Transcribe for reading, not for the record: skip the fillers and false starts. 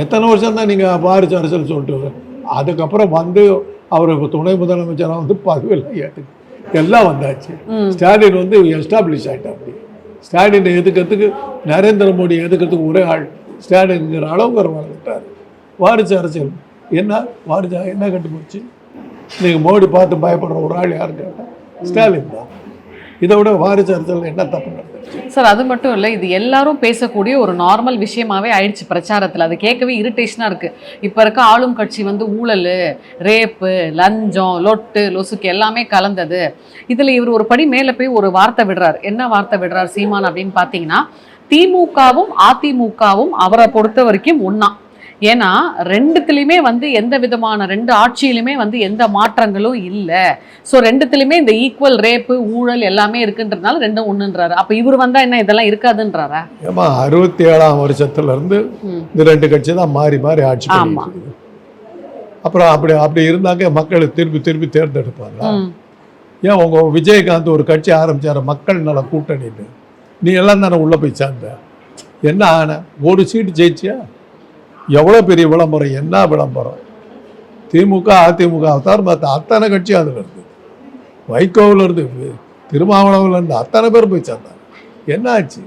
எத்தனை வருஷம் தான் நீங்கள் வாரிசு அரசியல் சொல்லிட்டு அதுக்கப்புறம் வந்து அவர் துணை முதலமைச்சராக வந்து பதவியெல்லாம் எல்லாம் வந்தாச்சு. ஸ்டாலின் வந்து எஸ்டாப்ளிஷ் ஆகிட்டார். ஸ்டாலினை எதுக்கிறதுக்கு நரேந்திர மோடி எதுக்கிறதுக்கு ஒரே ஆள் ஸ்டாலின்ங்கிற அளவுக்கு அவர் வளர்ந்துட்டார். வாரிசு அரசியல் என்ன வாரிசு என்ன கட்டுப்போச்சு? நீங்கள் மோடி பார்த்து பயப்படுற ஒரு ஆள் யாருன்னு கேட்டால் ஸ்டாலின் தான். இதை விட வாரிசு அரசியல் என்ன தப்பு நடந்துச்சு சார்? அது மட்டும் இல்லை, இது எல்லாரும் பேசக்கூடிய ஒரு நார்மல் விஷயமாவே ஆயிடுச்சு பிரச்சாரத்தில். அது கேட்கவே இரிட்டேஷனாக இருக்குது. இப்போ இருக்க ஆளும் கட்சி வந்து ஊழல், ரேப்பு, லஞ்சம், லொட்டு லொசுக்கு எல்லாமே கலந்தது. இதில் இவர் ஒரு படி மேலே போய் ஒரு வார்த்தை விடுறார். என்ன வார்த்தை விடுறார் சீமான் அப்படின்னு பார்த்தீங்கன்னா, திமுகவும் அதிமுகவும் அவரை பொறுத்த வரைக்கும் ஒன்றா. ஏன்னா ரெண்டுத்துலையுமே வந்து எந்த விதமான ரெண்டு ஆட்சியிலுமே வந்து எந்த மாற்றங்களும் இல்லை. ஸோ ரெண்டுத்துலையுமே இந்த ஈக்குவல் ரேப்பு ஊழல் எல்லாமே இருக்குன்றதுனால ரெண்டும் ஒன்றுன்றாரு. அப்போ இவர் வந்தால் என்ன இதெல்லாம் இருக்காதுன்றாரா? ஏமா 67ஆம் வருஷத்துலேருந்து இந்த ரெண்டு கட்சி தான் மாறி மாறி ஆட்சி பண்ணிட்டு. அப்புறம் அப்படி இருந்தாக்க மக்கள் திருப்பி தேர்ந்தெடுப்பாங்க. ஏன் உங்கள் விஜயகாந்த் ஒரு கட்சி ஆரம்பிச்சார மக்கள் நல கூட்டணின்னு, நீ எல்லாம் தானே உள்ளே போய் சேர்ந்த, என்ன ஆன? ஒரு சீட்டு ஜெயிச்சியா? எவ்வளோ பெரிய விளம்பரம், என்ன விளம்பரம்! திமுக அதிமுக தவிர மற்ற அத்தனை கட்சி அதில் இருந்து, வைகோவில் இருந்து திருமாவளவில் இருந்து அத்தனை பேர் போய் சேர்ந்தாங்க. என்ன ஆச்சு?